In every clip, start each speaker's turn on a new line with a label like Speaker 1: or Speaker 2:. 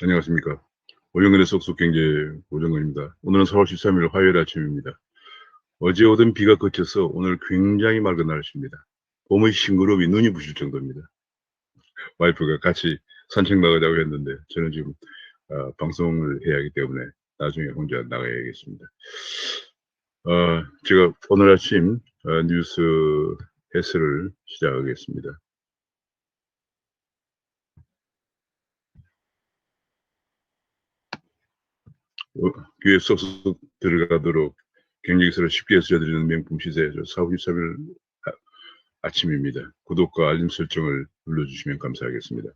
Speaker 1: 안녕하십니까. 오정근의 쏙쏙경제 오정근입니다. 오늘은 4월 13일 화요일 아침입니다. 어제 오던 비가 그쳐서 오늘 굉장히 맑은 날씨입니다. 봄의 싱그러움이 눈이 부실 정도입니다. 와이프가 같이 산책 나가자고 했는데 저는 지금 방송을 해야 하기 때문에 나중에 혼자 나가야겠습니다. 제가 오늘 아침 뉴스 해설을 시작하겠습니다. 귀에 쏙쏙 들어가도록 경제기사를 쉽게 해설해드리는 명품 시세 4월 13일 아침입니다. 구독과 알림 설정을 눌러주시면 감사하겠습니다.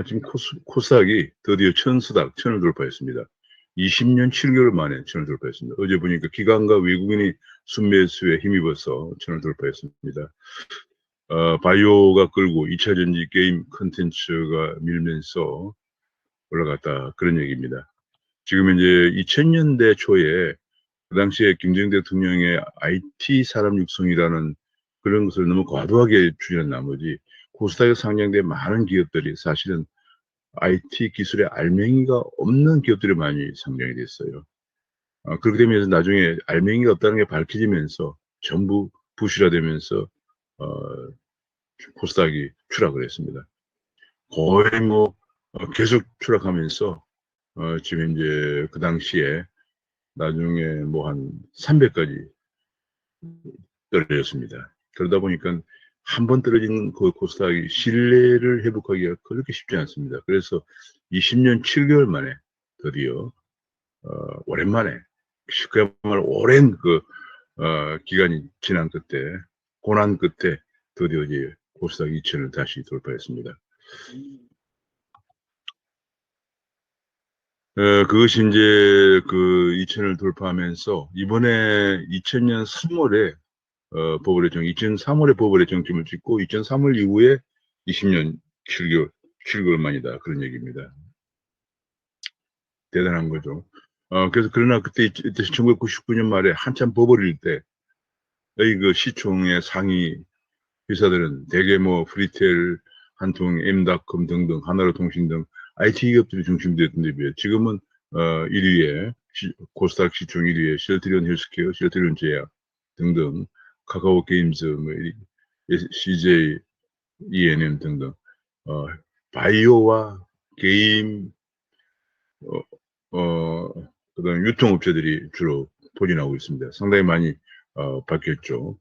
Speaker 1: 지금 코스닥이 드디어 천을 돌파했습니다. 20년 7개월 만에 천을 돌파했습니다. 어제 보니까 기관과 외국인이 순매수에 힘입어서 천을 돌파했습니다. 바이오가 끌고 2차 전지 게임 컨텐츠가 밀면서 올라갔다. 그런 얘기입니다. 지금 이제 2000년대 초에 그 당시에 김대중 대통령의 IT 사람 육성이라는 그런 것을 너무 과도하게 추진한 나머지 코스닥에 상장된 많은 기업들이 사실은 IT 기술에 알맹이가 없는 기업들이 많이 상장이 됐어요. 그렇게 되면서 나중에 알맹이가 없다는 게 밝혀지면서 전부 부실화되면서 어, 코스닥이 추락을 했습니다. 거의 뭐 계속 추락하면서 지금 이제 그 당시에 나중에 뭐 한 300까지 떨어졌습니다. 그러다 보니까 한 번 떨어진 그 코스닥이 신뢰를 회복하기가 그렇게 쉽지 않습니다. 그래서 20년 7개월 만에 드디어 오랜만에 그야말로 오랜 기간이 지난 끝에 고난 끝에 드디어 이제 코스닥 2천을 다시 돌파했습니다. 그것이 이제 그 2천을 돌파하면서 이번에 2000년 3월에 보궐의 정, 2003월에 보궐의 정점을 찍고 2003월 이후에 20년 7개월 만이다. 그런 얘기입니다. 대단한 거죠. 그래서 그러나 그때 1999년 말에 한참 버블일 때, 그 시총의 상위 회사들은 대개 뭐 프리텔, 한통, M닷컴 등등, 하나로통신 등 IT 기업들이 중심이 됐던 데 비해 지금은 1위에 코스닥 시총 1위에 셀트리온 헬스케어, 셀트리온 제약 등등, 카카오 게임즈, 뭐 CJ, ENM 등등 바이오와 게임, 그다음 유통업체들이 주로 포진하고 있습니다. 상당히 많이 바뀌었죠.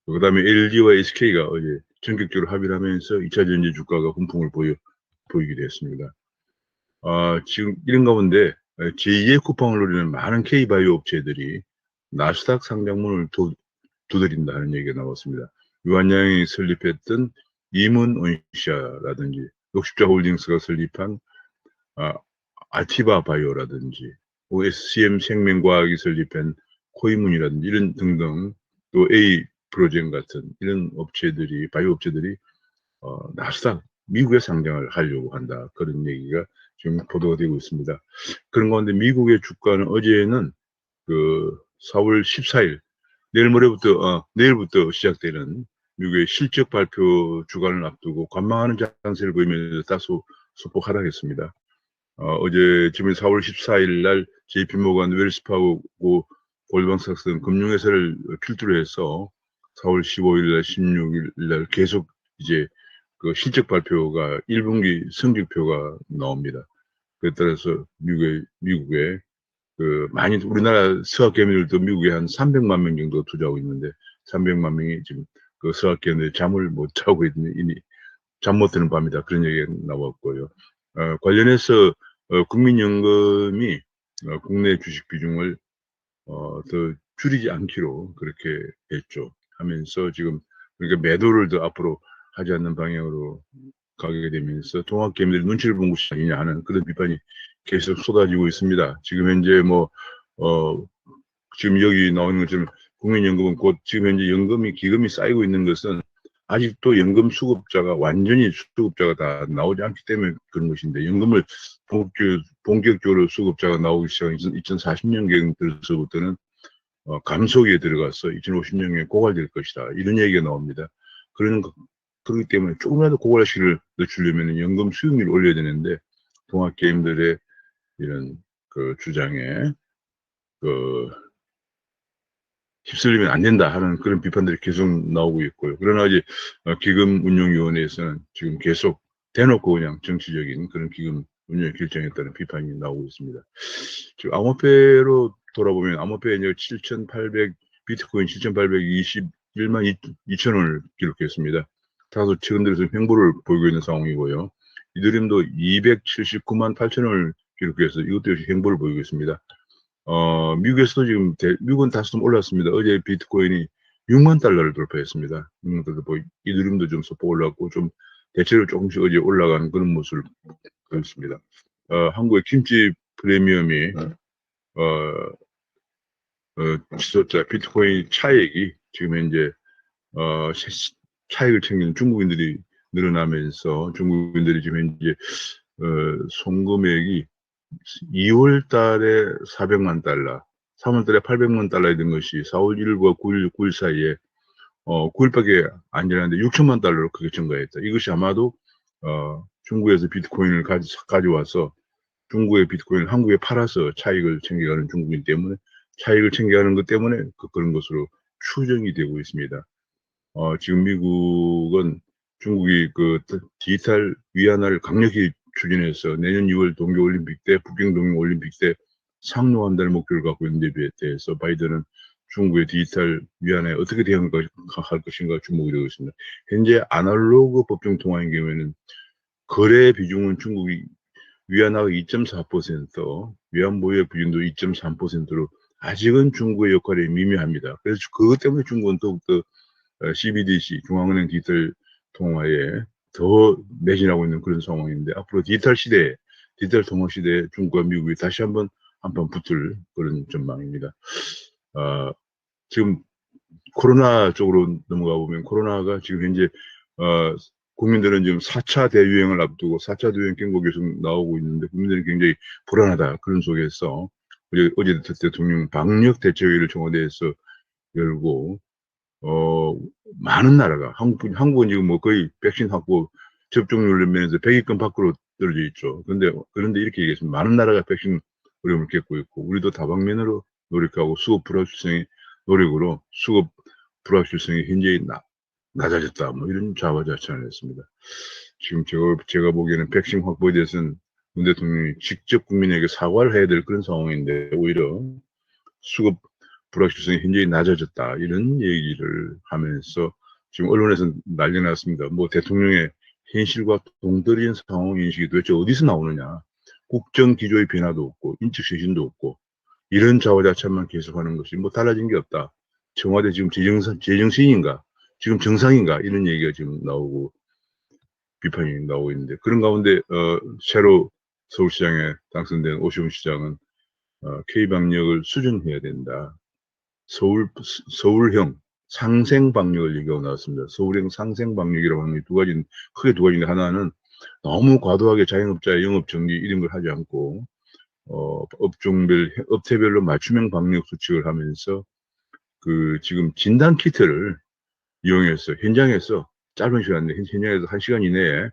Speaker 1: 그다음에 LG와 SK가 어제 전격적으로 합의를 하면서 2차 전지 주가가 훈풍을 보이기도 했습니다. 지금 이런 가운데 제2의 쿠팡을 노리는 많은 K바이오 업체들이 나스닥 상장문을 두드린다는 얘기가 나왔습니다. 유한양이 설립했던 이문온시아라든지 녹십자 홀딩스가 설립한 아티바 바이오라든지 OSCM 생명과학이 설립한 코이문이라든지 이런 등등 또 A 프로젠 같은 이런 업체들이 바이오 업체들이 나스닥 미국에 상장을 하려고 한다. 그런 얘기가 지금 보도가 되고 있습니다. 그런 가운데 미국의 주가는 어제는 그 4월 14일 내일부터 시작되는 미국의 실적 발표 주간을 앞두고 관망하는 장세를 보이면서 다소 소폭 하락했습니다. 어제 지금 4월 14일 날 JP모건, 웰스파고, 골드만삭스 등 금융회사를 필두로 해서 4월 15일 날, 16일 날 계속 이제 그 실적 발표가 1분기 성적표가 나옵니다. 그에 따라서 미국의 많이 우리나라 수학개미들도 미국에 한 300만 명 정도 투자하고 있는데 300만 명이 지금 그 수학개미들 잠을 못 자고 있는 잠 못 드는 밤이다. 그런 얘기가 나왔고요. 관련해서 국민연금이 국내 주식 비중을 더 줄이지 않기로 그렇게 했죠. 하면서 지금 그러니까 매도를 더 앞으로 하지 않는 방향으로 가게 되면서 종합개미들 눈치를 본 것이 아니냐 하는 그런 비판이 계속 쏟아지고 있습니다. 지금 현재 지금 여기 나오는 것처럼 국민연금은 곧 지금 현재 기금이 쌓이고 있는 것은 아직도 연금 수급자가 완전히 수급자가 다 나오지 않기 때문에 그런 것인데 연금을 본격적으로 수급자가 나오기 시작한 2040년경 들어서부터는 감속에 들어가서 2050년에 고갈될 것이다. 이런 얘기가 나옵니다. 그렇기 때문에 조금이라도 고갈시를 늦추려면 연금 수익률을 올려야 되는데, 동학개미들의 이런 그 주장에 그 휩쓸리면 안 된다 하는 그런 비판들이 계속 나오고 있고요. 그러나 이제 기금 운용위원회에서는 지금 계속 대놓고 그냥 정치적인 그런 기금 운영 결정했다는 비판이 나오고 있습니다. 지금 암호화폐로 돌아보면 암호화폐 이제 7,800 비트코인 7,821만 2천 원을 기록했습니다. 다소 최근 들어서 횡보를 보이고 있는 상황이고요. 이더리움도 279만 8천 원을 기록해서 이것도 역시 횡보를 보이고 있습니다. 미국에서도 지금, 미국은 다시 좀 올랐습니다. 어제 비트코인이 6만 달러를 돌파했습니다. 6만 달러, 이더리움도 좀 소폭 올랐고, 좀 대체로 조금씩 어제 올라가는 그런 모습을 보였습니다. 한국의 김치 프리미엄이, 지속자 비트코인 차익이 지금 현재, 차익을 챙기는 중국인들이 늘어나면서 중국인들이 지금 현재, 송금액이 2월 달에 400만 달러, 3월 달에 800만 달러에 든 것이 4월 1일과 9일, 9일 사이에 9일밖에 안 지났는데 6천만 달러로 크게 증가했다. 이것이 아마도 중국에서 비트코인을 가져와서 중국의 비트코인을 한국에 팔아서 차익을 챙겨가는 중국인 때문에 차익을 챙겨가는 것 때문에 그런 것으로 추정이 되고 있습니다. 지금 미국은 중국이 그 디지털 위안화를 강력히 추진해서 내년 2월 동계올림픽 때, 북경 동계올림픽 때 상용한다는 목표를 갖고 있는 데 대해서 바이든은 중국의 디지털 위안화에 어떻게 대응할 것인가 주목이 되고 있습니다. 현재 아날로그 법정 통화인 경우에는 거래 비중은 중국이 위안화가 2.4%, 위안 보유의 비중도 2.3%로 아직은 중국의 역할이 미미합니다. 그래서 그것 때문에 중국은 더욱더 CBDC, 중앙은행 디지털 통화에 더 매진하고 있는 그런 상황인데, 앞으로 디지털 통화 시대에 중국과 미국이 다시 한번 한판 붙을 그런 전망입니다. 지금 코로나 쪽으로 넘어가 보면, 코로나가 지금 현재 국민들은 지금 4차 대유행을 앞두고 4차 대유행 경고 계속 나오고 있는데 국민들이 굉장히 불안하다. 그런 속에서 어제 대통령 방역 대책회의를 청와대에서 열고 많은 나라가, 한국은 지금 뭐 거의 백신 확보 접종률 면에서 100위권 밖으로 떨어져 있죠. 그런데 이렇게 얘기했습니다. 많은 나라가 백신 어려움을 겪고 있고, 우리도 다방면으로 노력하고 수급 불확실성의 노력으로 수급 불확실성이 현저히 낮아졌다. 뭐 이런 자화자찬을 했습니다. 지금 제가 보기에는 백신 확보에 대해서는 문 대통령이 직접 국민에게 사과를 해야 될 그런 상황인데, 오히려 수급 불확실성이 굉장히 낮아졌다. 이런 얘기를 하면서 지금 언론에서 난리 났습니다. 뭐 대통령의 현실과 동떨어진 상황 인식이 도대체 어디서 나오느냐. 국정 기조의 변화도 없고 인적 쇄신도 없고 이런 자화자찬만 계속하는 것이 뭐 달라진 게 없다. 청와대 지금 제정신인가? 지금 정상인가? 이런 얘기가 지금 나오고 비판이 나오고 있는데, 그런 가운데 새로 서울시장에 당선된 오시훈 시장은 K방역을 수준해야 된다. 서울형 상생방역을 얘기하고 나왔습니다. 서울형 상생방역이라고 하는 게 크게 두 가지인데, 하나는 너무 과도하게 자영업자의 영업정지 이런 걸 하지 않고, 업체별로 맞춤형 방역 수칙을 하면서, 지금 진단키트를 이용해서, 현장에서 짧은 시간 내에, 현장에서 1시간 이내에,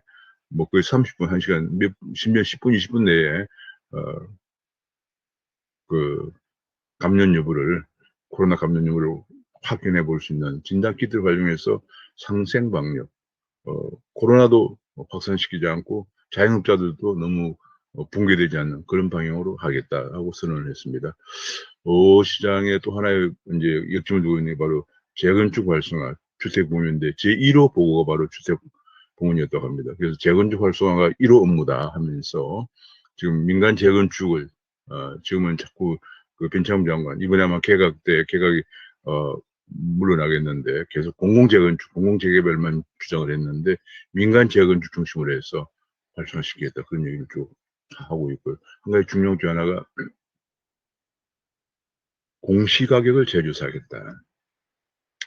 Speaker 1: 뭐 거의 30분, 1시간, 심지어 10분, 20분 내에, 코로나 감염 여부를 확인해 볼 수 있는 진단키트를 활용해서 상생방역, 코로나도 확산시키지 않고 자영업자들도 너무 붕괴되지 않는 그런 방향으로 하겠다고 선언을 했습니다. 시장에 또 하나의 이제 역점을 두고 있는 게 바로 재건축 활성화, 주택공유인데 제1호 보고가 바로 주택공원이었다고 합니다. 그래서 재건축 활성화가 1호 업무다 하면서 지금 민간 재건축을 지금은 자꾸 변창흠 장관 이번에 아마 개각이 물러나겠는데 계속 공공재건축, 공공재개발만 주장을 했는데 민간 재건축 중심으로 해서 활성화시키겠다 그런 얘기를 쭉 하고 있고요. 한 가지 중요한 게 하나가 공시가격을 제조사하겠다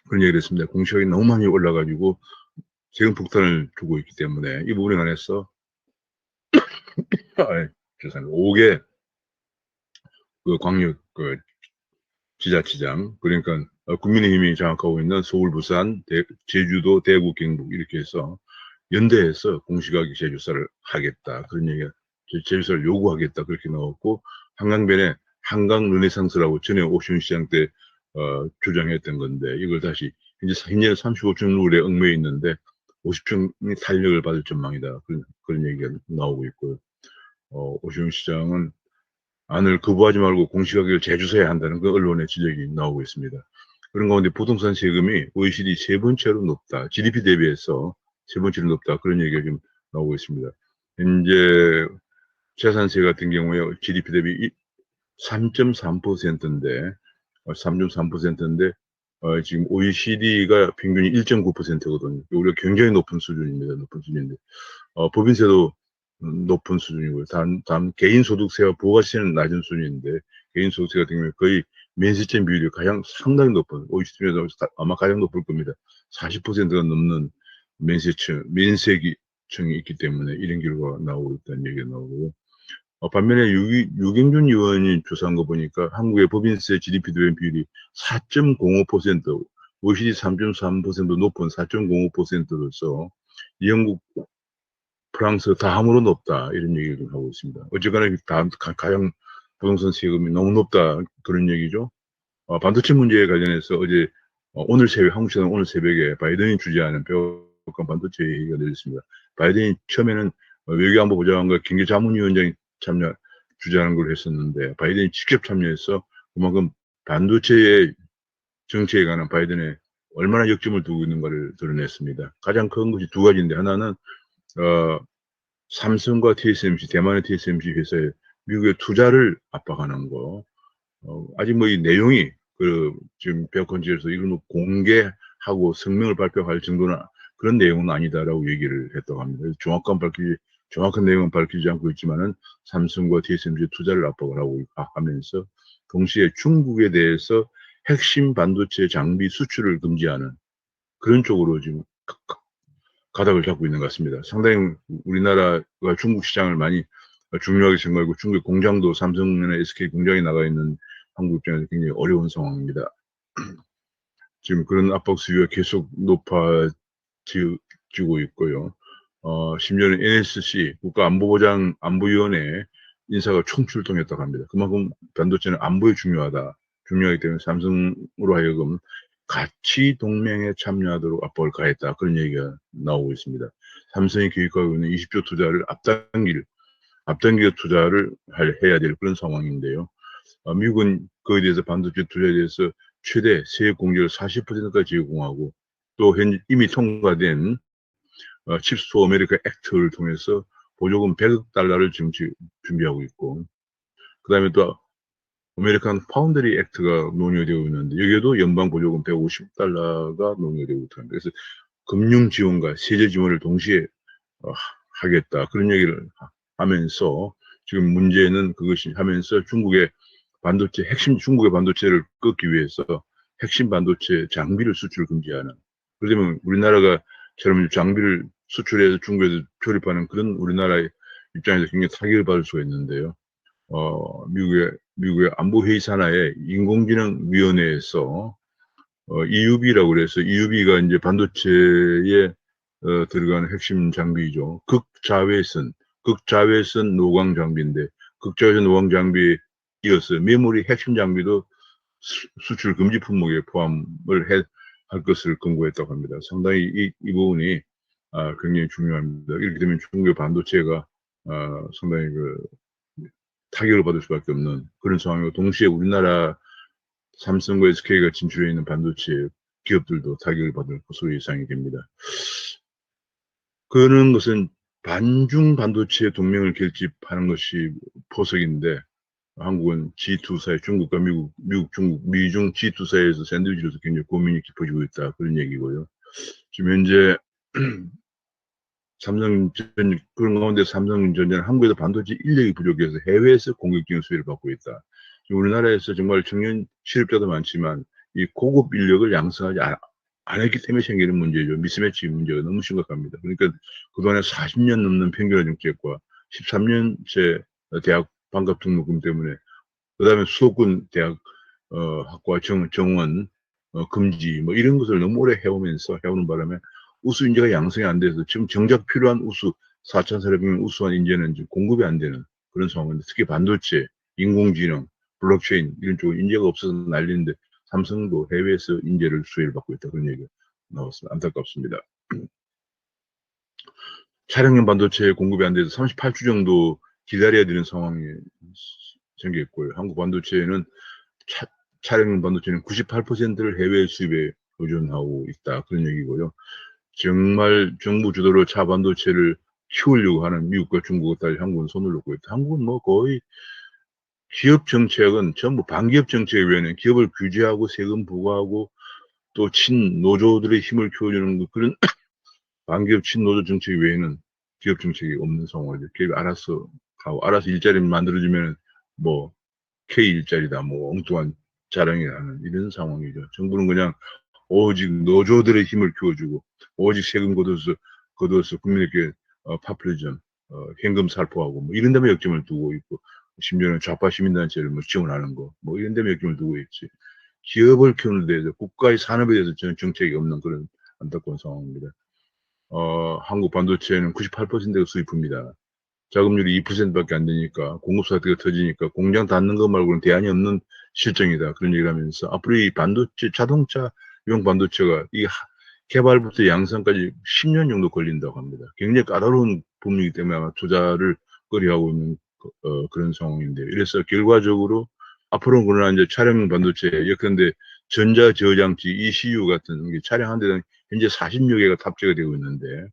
Speaker 1: 그런 얘기를 했습니다. 공시가격이 너무 많이 올라가지고 세금 폭탄을 주고 있기 때문에 이 부분에 관해서 죄송합니다. 5개 광역 지자체장, 그러니까 국민의힘이 장악하고 있는 서울, 부산, 제주도, 대구, 경북 이렇게 해서 연대해서 공시가격 제조사를 하겠다. 그런 얘기가 제조사를 요구하겠다. 그렇게 나왔고 한강변에 한강 르네상스라고 전에 오시훈 시장 때 주장했던 건데 이걸 다시 현재 35층 룰에 얽매여 있는데 50층이 탄력을 받을 전망이다. 그런 얘기가 나오고 있고요. 오시훈 시장은 안을 거부하지 말고 공시가격을 제주사에 한다는 그 언론의 지적이 나오고 있습니다. 그런 가운데 부동산 세금이 OECD 세 번째로 높다. GDP 대비해서 세 번째로 높다. 그런 얘기가 지금 나오고 있습니다. 현재 재산세 같은 경우에 GDP 대비 3.3%인데, 3.3%인데, 지금 OECD가 평균이 1.9%거든요. 우리가 굉장히 높은 수준입니다. 높은 수준인데, 법인세도 높은 수준이고요. 단 개인 소득세와 부가세는 낮은 수준인데 개인 소득세 같은 경우에 거의 면세점 비율이 가장 상당히 높은 OECD에서 아마 가장 높을 겁니다. 40%가 넘는 면세기층이 있기 때문에 이런 결과가 나오고 있다는 얘기가 나오고요. 반면에 유경준 의원이 조사한 거 보니까 한국의 법인세 GDP 대비 비율이 4.05%, OECD 3.3% 높은 4.05%로서 영국, 프랑스 다음으로 높다 이런 얘기를 좀 하고 있습니다. 어쨌거나 가장 부동산 세금이 너무 높다 그런 얘기죠. 반도체 문제에 관련해서 어제 한국 시간 오늘 새벽에 바이든이 주재하는 백악관 반도체 회의가 열렸습니다. 바이든이 처음에는 외교안보보좌관과 경제자문위원장이 주재하는 걸 했었는데 바이든이 직접 참여해서 그만큼 반도체의 정책에 관한 바이든의 얼마나 역점을 두고 있는가를 드러냈습니다. 가장 큰 것이 두 가지인데 하나는 삼성과 TSMC, 대만의 TSMC 회사에 미국의 투자를 압박하는 거. 아직 뭐 이 내용이 지금 백악관에서 이걸 뭐 공개하고 성명을 발표할 정도는 그런 내용은 아니다라고 얘기를 했다고 합니다. 정확한 내용은 밝히지 않고 있지만은 삼성과 TSMC 투자를 압박을 하면서 동시에 중국에 대해서 핵심 반도체 장비 수출을 금지하는 그런 쪽으로 지금 가닥을 잡고 있는 것 같습니다. 상당히 우리나라가 중국 시장을 많이 중요하게 생각하고 중국 공장도 삼성이나 SK 공장이 나가 있는 한국 입장에서 굉장히 어려운 상황입니다. 지금 그런 압박 수위가 계속 높아지고 있고요. 심지어는 NSC 국가안보위원회 인사가 총출동했다고 합니다. 그만큼 반도체는 안보에 중요하기 때문에 삼성으로 하여금 같이 동맹에 참여하도록 압박을 가했다. 그런 얘기가 나오고 있습니다. 삼성이 계획하고 있는 20조 투자를 앞당겨 투자를 해야 될 그런 상황인데요. 미국은 그에 대해서 반도체 투자에 대해서 최대 세액 공제를 40%까지 제공하고 또 이미 통과된 칩스 투 아메리카 액트를 통해서 보조금 100억 달러를 지금 준비하고 있고 그다음에 또 아메리칸 파운드리 액트가 논의가 되고 있는데 여기에도 연방 보조금 150달러가 논의가 되고 있습니다. 그래서 금융 지원과 세제 지원을 동시에 하겠다 그런 얘기를 하면서 지금 문제는 그것이 하면서 중국의 반도체를 끊기 위해서 핵심 반도체 장비를 수출 금지하는 그러면 우리나라가처럼 장비를 수출해서 중국에서 조립하는 그런 우리나라의 입장에서 굉장히 타격을 받을 수가 있는데요. 미국의 안보회의 산하에 인공지능위원회에서 EUB라고 그래서 EUB가 이제 반도체에 들어가는 핵심 장비죠. 극자외선 노광 장비인데 극자외선 노광 장비에 이어서 메모리 핵심 장비도 수출 금지 품목에 포함을 할 것을 권고했다고 합니다. 상당히 이 부분이 굉장히 중요합니다. 이렇게 되면 중국의 반도체가 상당히 타격을 받을 수밖에 없는 그런 상황이고 동시에 우리나라 삼성과 SK가 진출해 있는 반도체 기업들도 타격을 받을 것으로 예상이 됩니다. 그런 것은 반중 반도체 동맹을 결집하는 것이 포석인데 한국은 G2 사회, 중국과 미중 G2 사회에서 샌드위치로서 굉장히 고민이 깊어지고 있다. 그런 얘기고요. 지금 현재 그런 가운데 삼성전자는 한국에서 반도체 인력이 부족해서 해외에서 공격적인 수혜를 받고 있다. 우리나라에서 정말 청년 실업자도 많지만 이 고급 인력을 양성하지 안 했기 때문에 생기는 문제죠. 미스매치 문제가 너무 심각합니다. 그러니까 그동안에 40년 넘는 평균화 정책과 13년째 대학 반값 등록금 때문에 그다음에 수도권 대학 학과 정원 금지 뭐 이런 것을 너무 오래 해오는 바람에 우수 인재가 양성이 안 돼서 지금 정작 필요한 우수 4,400명 우수한 인재는 지금 공급이 안 되는 그런 상황인데, 특히 반도체, 인공지능, 블록체인 이런 쪽에 인재가 없어서 난리인데 삼성도 해외에서 인재를 수혜를 받고 있다, 그런 얘기가 나왔습니다. 안타깝습니다. 차량용 반도체 공급이 안 돼서 38주 정도 기다려야 되는 상황이 생겼고요. 한국 반도체는 차량용 반도체는 98%를 해외 수입에 의존하고 있다, 그런 얘기고요. 정말 정부 주도로 차 반도체를 키우려고 하는 미국과 중국과 달리 한국은 손을 놓고 있다. 한국은 뭐 거의 기업 정책은 전부 반기업 정책 외에는 기업을 규제하고 세금 부과하고 또 친노조들의 힘을 키워주는 그런 반기업 친노조 정책 외에는 기업 정책이 없는 상황이죠. 기업이 알아서 하고 알아서 일자리 만들어주면 뭐 K 일자리다 뭐 엉뚱한 자랑이 하는 이런 상황이죠. 정부는 그냥 오직 노조들의 힘을 키워주고 오직 세금 거둬서 국민에게 파퓰리즘, 현금 살포하고 뭐 이런 데만 역점을 두고 있고, 심지어는 좌파 시민단체를 뭐 지원하는 거 뭐 이런 데만 역점을 두고 있지, 기업을 키우는 데에서 국가의 산업에 대해서 저는 정책이 없는 그런 안타까운 상황입니다. 한국 반도체는 98%가 수입품이다. 자금률이 2%밖에 안 되니까 공급 사태가 터지니까 공장 닫는 것 말고는 대안이 없는 실정이다, 그런 얘기를 하면서 앞으로 이 반도체 자동차용 반도체가 이 개발부터 양산까지 10년 정도 걸린다고 합니다. 굉장히 까다로운 부분이기 때문에 아마 투자를 꺼려하고 있는 그런 상황인데, 이래서 결과적으로 앞으로는 그러나 이제 차량 반도체 예컨대 전자저장치 ECU 같은 게 차량 한 대당 현재 40여 개가 탑재가 되고 있는데,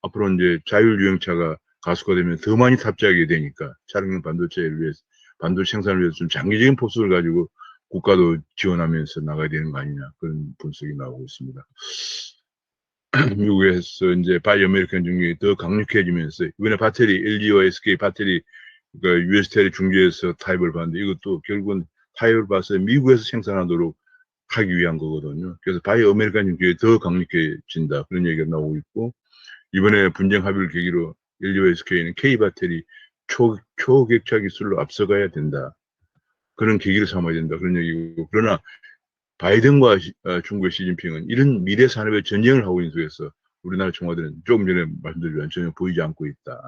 Speaker 1: 앞으로 이제 자율주행차가 가속화되면 더 많이 탑재하게 되니까 차량 반도체를 위해서, 반도체 생산을 위해서 좀 장기적인 포스를 가지고 국가도 지원하면서 나가야 되는 거 아니냐, 그런 분석이 나오고 있습니다. 미국에서 이제 바이 아메리칸 중에 더 강력해지면서 이번에 배터리 LG와 SK 배터리 그러니까 US텔의 중개에서 타협을 봤는데, 이것도 결국은 타협을 봐서 미국에서 생산하도록 하기 위한 거거든요. 그래서 바이 아메리칸 중개에 더 강력해진다, 그런 얘기가 나오고 있고, 이번에 분쟁 합의를 계기로 LG와 SK는 K 배터리 초격차 기술로 앞서가야 된다, 그런 계기를 삼아야 된다, 그런 얘기고, 그러나 바이든과 중국의 시진핑은 이런 미래 산업의 전쟁을 하고 있는 속에서 우리나라 청와대는 조금 전에 말씀드린 전혀 보이지 않고 있다,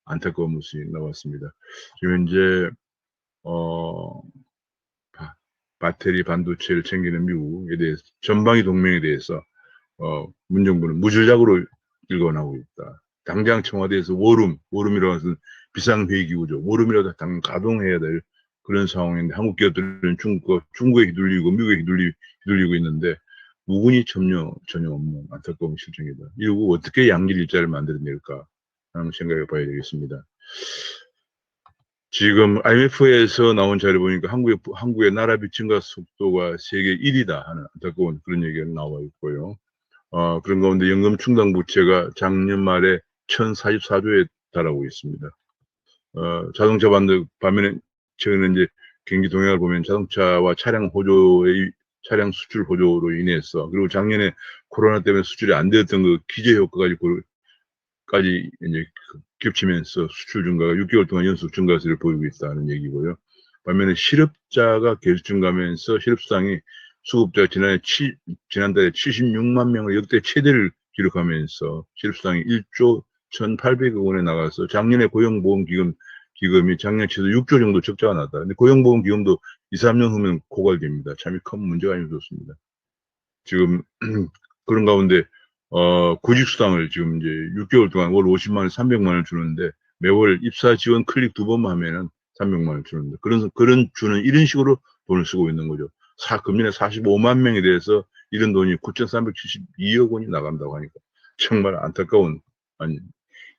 Speaker 1: 안타까운 모습이 나왔습니다. 지금 현재 배터리 반도체를 챙기는 미국에 대해서 전방위 동맹에 대해서 문 정부는 무질작으로 일궈나오고 있다. 당장 청와대에서 워룸이라고 해서 비상회의기구죠. 워룸이라도 당장 가동해야 될 그런 상황인데, 한국 기업들은 중국에 휘둘리고 미국에 휘둘리고 있는데 무군이 전혀 없는 안타까운 실정이다. 이러고 어떻게 양질 일자를 만들어낼까 하는 생각해 봐야 되겠습니다. 지금 IMF에서 나온 자료 보니까 한국의 나라비 증가 속도가 세계 1위다 하는 안타까운 그런 얘기가 나와 있고요. 그런 가운데 연금 충당 부채가 작년 말에 1,044조에 달하고 있습니다. 자동차 반면에 최근에 이제 경기 동향을 보면 자동차와 차량 수출 호조로 인해서, 그리고 작년에 코로나 때문에 수출이 안 되었던 그 기저 효과까지 이제 겹치면서 수출 증가가 6개월 동안 연속 증가세를 보이고 있다는 얘기고요. 반면에 실업자가 계속 증가하면서 실업수당이 수급자가 지난달에 76만 명을 역대 최대를 기록하면서 실업수당이 1조 1,800억 원에 나가서 작년에 고용보험기금이 작년 최소 6조 정도 적자가 났다. 근데 고용보험기금도 2, 3년 후면 고갈됩니다. 참이 큰 문제가 아니면 좋습니다. 지금 그런 가운데 구직수당을 지금 이제 6개월 동안 월 50만 원, 300만 원을 주는데 매월 입사 지원 클릭 2번만 하면은 300만 원을 주는데, 주는 이런 식으로 돈을 쓰고 있는 거죠. 금년에 45만 명에 대해서 이런 돈이 9,372억 원이 나간다고 하니까 정말 안타까운, 아니,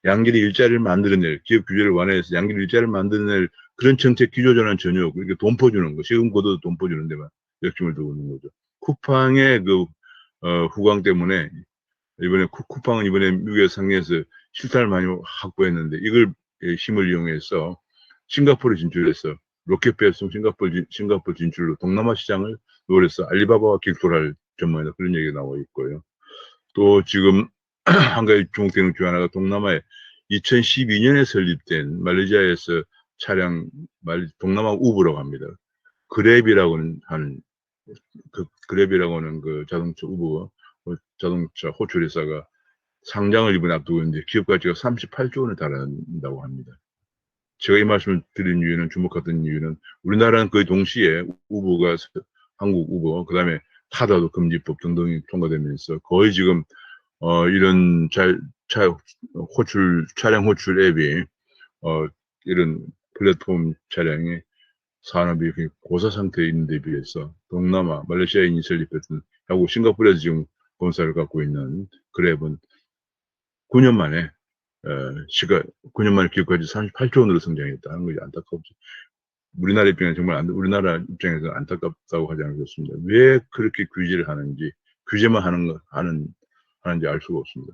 Speaker 1: 양질의 일자리를 만들어낼, 기업 규제를 완화해서 양질의 일자리를 만들어낼 그런 정책 기조전환 전혀 없고, 이렇게 돈 퍼주는 거, 세금 걷어도 돈 퍼주는 데만 역심을 두고 있는 거죠. 쿠팡의 후광 때문에 이번에 쿠팡은 이번에 미국의 상해에서 실탄을 많이 확보했는데, 이걸 힘을 이용해서 싱가포르에 진출해서 로켓 배송 싱가포르 진출로 동남아 시장을 노려서 알리바바와 격돌할 전망이다, 그런 얘기가 나와 있고요. 또 지금 한 가지 주목되는 주 하나가 동남아에 2012년에 설립된 말레이시아에서 동남아 우버라고 합니다. 그랩이라고 하는 그 그랩이라고 하는 그 자동차 우버, 자동차 호출 회사가 상장을 이번에 앞두고 있는데 기업 가치가 38조 원에 달한다고 합니다. 제가 이 말씀을 드린 이유는, 주목했던 이유는, 우리나라는 거의 동시에 우버가, 한국 우버, 그 다음에 타다도 금지법 등등이 통과되면서 거의 지금, 이런 차량 호출 앱이, 이런 플랫폼 차량의 산업이 고사 상태에 있는 데 비해서 동남아, 말레이시아, 인도네시아 같은 하고 싱가포르에서 지금 본사를 갖고 있는 그랩은 9년 만에 9년 만에 기업까지 38조 원으로 성장했다는 것이 안타깝죠. 우리나라 입장에서 정말 우리나라 입장에서 안타깝다고 하지 않겠습니다. 왜 그렇게 규제를 하는지, 규제만 하는지 알 수가 없습니다.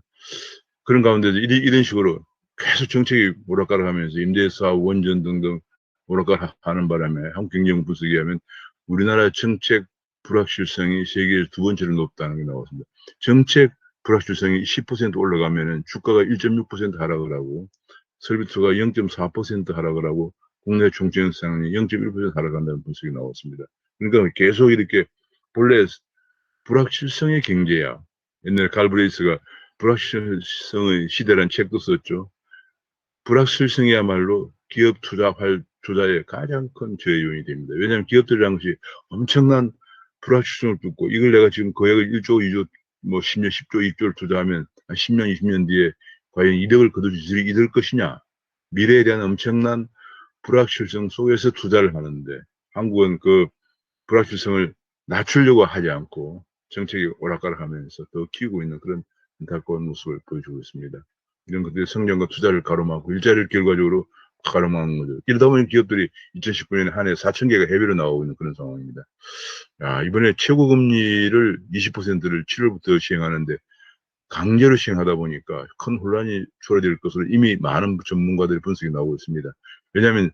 Speaker 1: 그런 가운데서 이런 식으로 계속 정책이 오락가락하면서 임대사업, 원전 등등 오락가락하는 바람에 한국경제부석에 하면 우리나라 정책 불확실성이 세계에서 두 번째로 높다는 게 나왔습니다. 정책 불확실성이 10% 올라가면은 주가가 1.6% 하락을 하고, 설비투가 0.4% 하락을 하고, 국내 총생산이 0.1% 하락한다는 분석이 나왔습니다. 그러니까 계속 이렇게, 본래 불확실성의 경제야. 옛날에 갈브레이스가 불확실성의 시대라는 책도 썼죠. 불확실성이야말로 기업 투자의 가장 큰 저해 요인이 됩니다. 왜냐하면 기업들 당시 엄청난 불확실성을 뚫고, 이걸 내가 지금 거액을 1조, 2조, 뭐 10년, 10조, 2조를 투자하면 한 10년, 20년 뒤에 과연 이득을 거둘 것이냐. 미래에 대한 엄청난 불확실성 속에서 투자를 하는데, 한국은 그 불확실성을 낮추려고 하지 않고 정책이 오락가락하면서 더 키우고 있는 그런 안타까운 모습을 보여주고 있습니다. 이런 것들이 성장과 투자를 가로막고 일자리를 결과적으로 가로막는 거죠. 이러다 보니 기업들이 2019년에 한 해 4,000개가 해외로 나오고 있는 그런 상황입니다. 야, 이번에 최고금리를 20%를 7월부터 시행하는데 강제로 시행하다 보니까 큰 혼란이 초래될 것으로 이미 많은 전문가들의 분석이 나오고 있습니다. 왜냐하면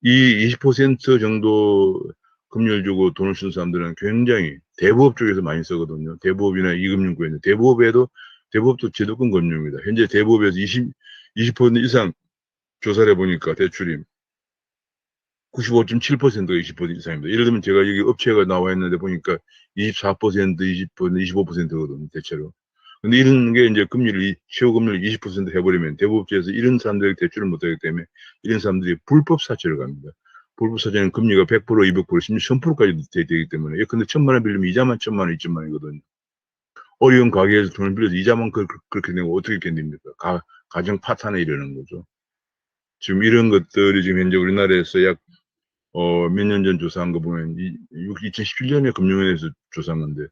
Speaker 1: 이 20% 정도 금리를 주고 돈을 쓰는 사람들은 굉장히 대부업 쪽에서 많이 쓰거든요. 대부업이나 이금융권에 대부업도 제도권 금융입니다. 현재 대부업에서 20% 이상 조사를 해보니까 대출이 95.7%가 20% 이상입니다. 예를 들면 제가 여기 업체가 나와 있는데 보니까 24%, 20%, 25%거든요, 대체로. 근데 이런 게 이제 최고 금리를 20% 해버리면 대부업체에서 이런 사람들에게 대출을 못하기 때문에 이런 사람들이 불법 사채를 갑니다. 불법 사채는 금리가 100%, 200%, 심지어 1000%까지 되기 때문에, 예컨대 1,000만 원 빌리면 이자만 1,000만 원, 2천만 원이거든요. 어려운 가게에서 돈을 빌려서 이자만 그렇게 내고 어떻게 견딥니까? 가정 파탄에 이르는 거죠. 지금 이런 것들이 지금 현재 우리나라에서 약 몇 년 전 조사한 거 보면 2017년에 금융위에서 조사한 건데,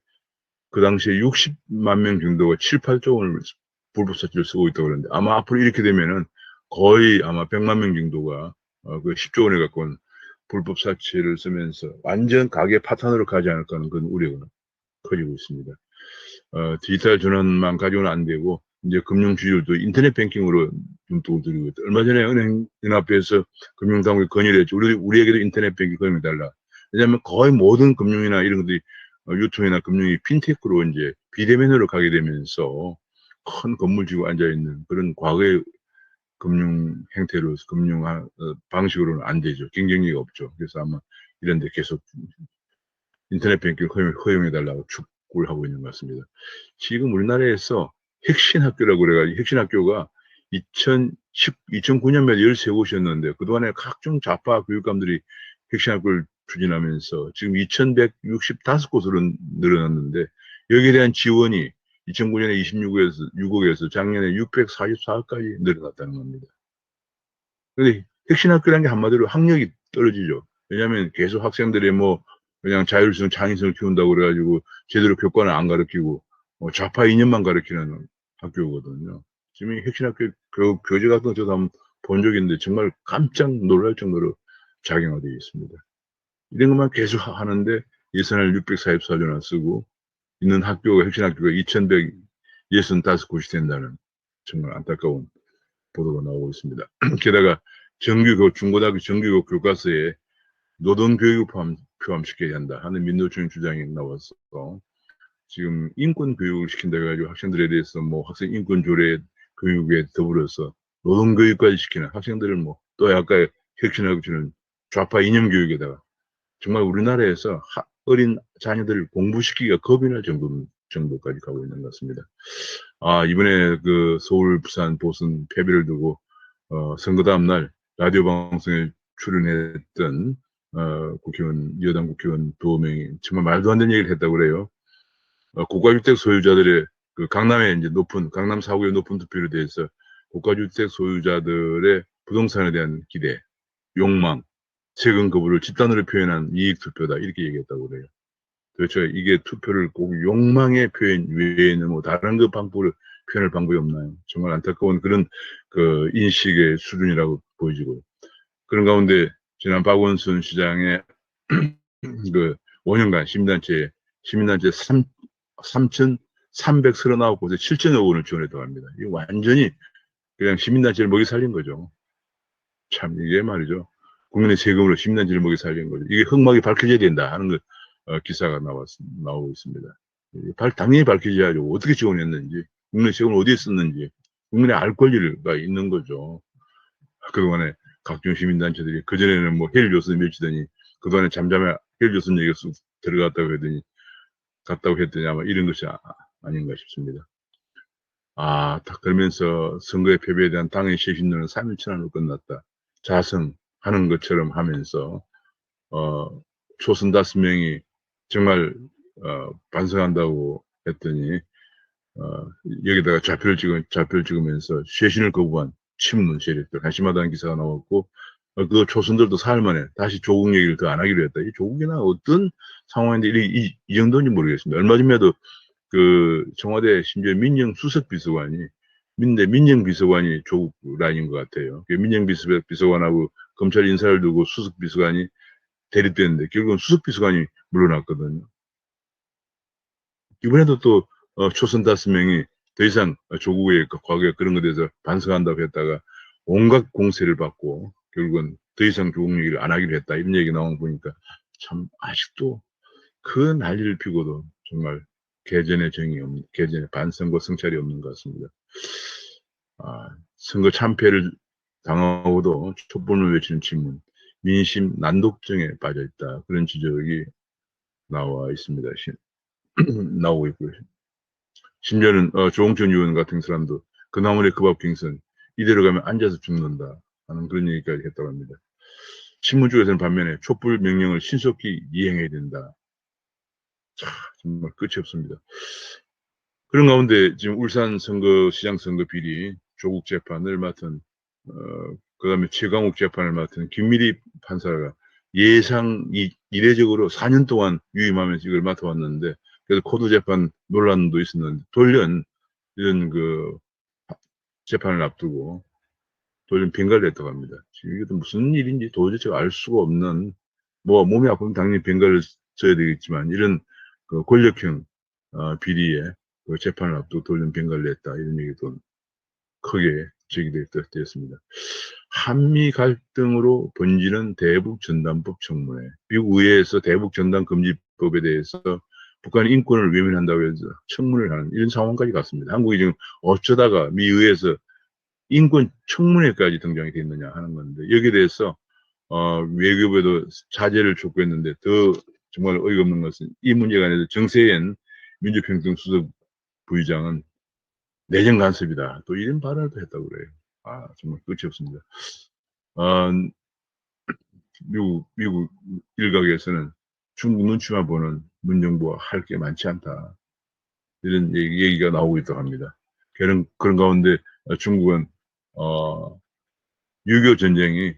Speaker 1: 그 당시에 60만 명 정도가 7, 8조 원을 불법 사채를 쓰고 있다고 그러는데, 아마 앞으로 이렇게 되면은 거의 아마 100만 명 정도가 그 10조 원에 가까운 불법 사채를 쓰면서 완전 가계 파탄으로 가지 않을까 하는 그런 우려가 커지고 있습니다. 디지털 전환만 가지고는 안 되고, 이제 금융 주주도 인터넷 뱅킹으로 눈독을 들이고 있다. 얼마 전에 은행연합회에서 금융당국이 건의를 했죠. 우리에게도 인터넷 뱅킹 건의해 달라. 왜냐하면 거의 모든 금융이나 이런 것들이 유통이나 금융이 핀테크로 이제 비대면으로 가게 되면서 큰 건물지고 앉아있는 그런 과거의 금융 행태로서 방식으로는 안 되죠. 경쟁력이 없죠. 그래서 아마 이런 데 계속 인터넷 뱅킹 허용해달라고 촉구를 하고 있는 것 같습니다. 지금 우리나라에서 혁신학교라고 그래가지고, 혁신학교가 2009년에 13곳이었는데, 그동안에 각종 좌파 교육감들이 혁신학교를 추진하면서 지금 2165곳으로 늘어났는데, 여기에 대한 지원이 2009년에 26억에서 작년에 644억까지 늘어났다는 겁니다. 근데 혁신학교라는 게 한마디로 학력이 떨어지죠. 왜냐하면 계속 학생들의 그냥 자율성, 창의성을 키운다고 그래가지고 제대로 교과는 안 가르치고 좌파 이념만 가르치는 학교거든요. 지금 혁신학교 교재 같은 거 저도 한번 본 적이 있는데 정말 깜짝 놀랄 정도로 작용화되어 있습니다. 이런 것만 계속 하는데 예산을 644조나 쓰고 있는 학교가, 혁신학교가 2165곳이 된다는 정말 안타까운 보도가 나오고 있습니다. 게다가 중고등학교 정규 교과서에 노동교육을 포함시켜야 한다 하는 민노총 주장이 나와서 지금 인권 교육을 시킨다 해가지고 학생들에 대해서 학생 인권 조례 교육에 더불어서 노동교육까지 시키는 학생들을 또 아까 혁신학교는 좌파 이념 교육에다가 정말 우리나라에서 어린 자녀들을 공부시키기가 겁이 날 정도까지 가고 있는 것 같습니다. 이번에 그 서울, 부산, 보선 패배를 두고, 선거 다음날 라디오 방송에 출연했던, 여당 국회의원 2명이 정말 말도 안 되는 얘기를 했다고 그래요. 고가주택 소유자들의 그 강남 4구의 높은 투표에 대해서 고가주택 소유자들의 부동산에 대한 기대, 욕망, 세금 거부를 집단으로 표현한 이익 투표다. 이렇게 얘기했다고 그래요. 도대체 이게 투표를 꼭 욕망의 표현 외에는 뭐 다른 그 표현할 방법이 없나요? 정말 안타까운 그런 그 인식의 수준이라고 보여지고요. 그런 가운데 지난 박원순 시장의 그 5년간 시민단체 3,339곳에 7천억 원을 지원했다고 합니다. 이거 완전히 그냥 시민단체를 먹이 살린 거죠. 참, 이게 말이죠. 국민의 세금으로 시민단체를 먹이 살린 거죠. 이게 흑막이 밝혀져야 된다 하는 거, 기사가 나오고 있습니다. 당연히 밝혀져야죠. 어떻게 지원했는지, 국민의 세금을 어디에 썼는지, 국민의 알 권리가 있는 거죠. 그동안에 각종 시민단체들이 그전에는 뭐 헬 교수 맺히더니 그동안에 잠잠해 헬 교수 얘기가 쑥 갔다고 했더니 아마 이런 것이 아닌가 싶습니다. 딱 그러면서 선거의 패배에 대한 당의 실신론은 3일 천안으로 끝났다. 자성하는 것처럼 하면서, 초선 5명이 정말, 반성한다고 했더니, 여기다가 좌표를 찍으면서 쇄신을 거부한 친문 세력들, 한심하다는 기사가 나왔고, 그 초선들도 사흘 만에 다시 조국 얘기를 더 안 하기로 했다. 이 조국이나 어떤 상황인데 이 정도인지 모르겠습니다. 얼마 전에도 그 청와대 심지어 민정비서관이 조국 라인인 것 같아요. 민정비서관하고 검찰 인사를 두고 수석비서관이 대립됐는데 결국은 수석비서관이 물러났거든요. 이번에도 또 초선 5명이 더 이상 조국의 과거에 그런 것에 대해서 반성한다고 했다가 온갖 공세를 받고 결국은 더 이상 조국 얘기를 안 하기로 했다. 이런 얘기 나온 거 보니까 참 아직도 그 난리를 피고도 정말 개전의 반성과 성찰이 없는 것 같습니다. 선거 참패를 당하고도 촛불을 외치는 친문, 민심 난독증에 빠져있다. 그런 지적이 나와 있습니다. 나오고 있고요. 심지어는 조홍천 의원 같은 사람도 그 나물의 그 밥 갱선 이대로 가면 앉아서 죽는다 하는 그런 얘기까지 했다고 합니다. 친문 쪽에서는 반면에 촛불 명령을 신속히 이행해야 된다. 정말 끝이 없습니다. 그런 가운데 지금 울산 시장 선거 비리 조국 재판을 맡은 그다음에 최강욱 재판을 맡은 김미리 판사가 이례적으로 4년 동안 유임하면서 이걸 맡아왔는데 그래서 코드 재판 논란도 있었는데 돌연 이런 그 재판을 앞두고 돌연 ben가를 했다고 합니다. 지금 이게 무슨 일인지 도대체 알 수가 없는 뭐 몸이 아프면 당연히 ben가를 써야 되겠지만 이런 그 권력형 비리에 그 재판을 앞두고 돌연 ben가를 했다 이런 얘기도 크게 제기되었습니다. 한미 갈등으로 번지는 대북 전단법 청문회. 미국 의회에서 대북 전단 금지법에 대해서 북한의 인권을 외면한다고 해서 청문회를 하는 이런 상황까지 갔습니다. 한국이 지금 어쩌다가 미 의회에서 인권 청문회까지 등장이 됐느냐 하는 건데 여기에 대해서 외교부에도 자제를 촉구했는데 더 정말 어이가 없는 것은 이 문제가 아니라 정세현 민주평등수석 부의장은 내정 간섭이다. 또 이런 발언을 또 했다고 그래요. 정말 끝이 없습니다. 미국 일각에서는 중국 눈치만 보는 문정부와 할 게 많지 않다. 이런 얘기가 나오고 있다고 합니다. 그런 가운데 중국은, 6.25 전쟁이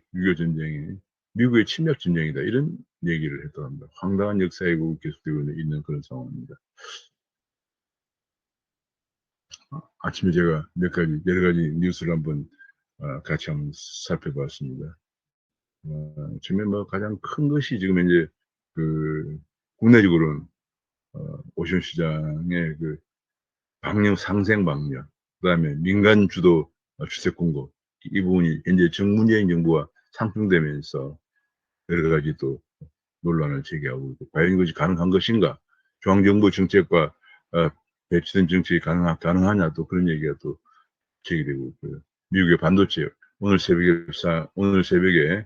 Speaker 1: 미국의 침략 전쟁이다. 이런 얘기를 했다고 합니다. 황당한 역사의 곡이 계속되고 있는 그런 상황입니다. 아침에 제가 여러 가지 뉴스를 한번 같이 한번 살펴봤습니다. 지금 뭐 가장 큰 것이 지금 이제 그 국내적으로는 오션 시장의 그 상생 방역, 그다음에 민간 주도 주택 공급 이 부분이 이제 문재인 정부와 상충되면서 여러 가지 또 논란을 제기하고 있고 과연 이것이 가능한 것인가? 중앙정부 정책과 배치된 정책이 가능하냐 또 그런 얘기가 또 제기되고 있고요. 미국의 반도체 오늘 새벽에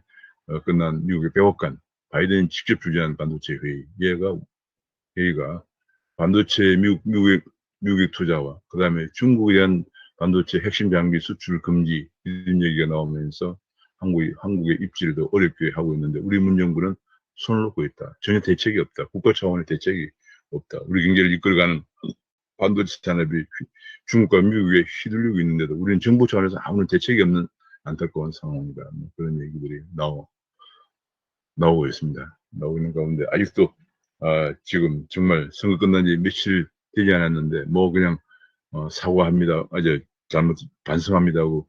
Speaker 1: 끝난 미국의 백악관 바이든이 직접 주재한 반도체 회의 얘가 회의가 반도체 미국의 투자와 그다음에 중국에 대한 반도체 핵심 장비 수출 금지 이런 얘기가 나오면서 한국의 입지를 더 어렵게 하고 있는데 우리 문정부는 손을 놓고 있다. 전혀 대책이 없다. 국가 차원의 대책이 없다. 우리 경제를 이끌어가는 반도체 산업이 중국과 미국에 휘둘리고 있는데도 우리는 정부 차원에서 아무런 대책이 없는 안타까운 상황이다. 뭐 그런 얘기들이 나오고 있습니다. 나오고 있는 가운데 아직도 지금 정말 선거 끝난 지 며칠 되지 않았는데 뭐 그냥 사과합니다. 잘못 반성합니다 하고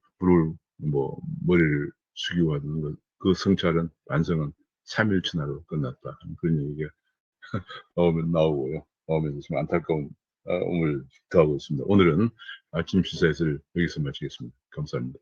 Speaker 1: 머리를 숙이고 하는 것, 그 성찰은 반성은 3일 천하로 끝났다. 그런 얘기가 나오고요. 나오면서 좀 안타까운 오늘 더하고 있습니다. 오늘은 아침 시사회를 여기서 마치겠습니다. 감사합니다.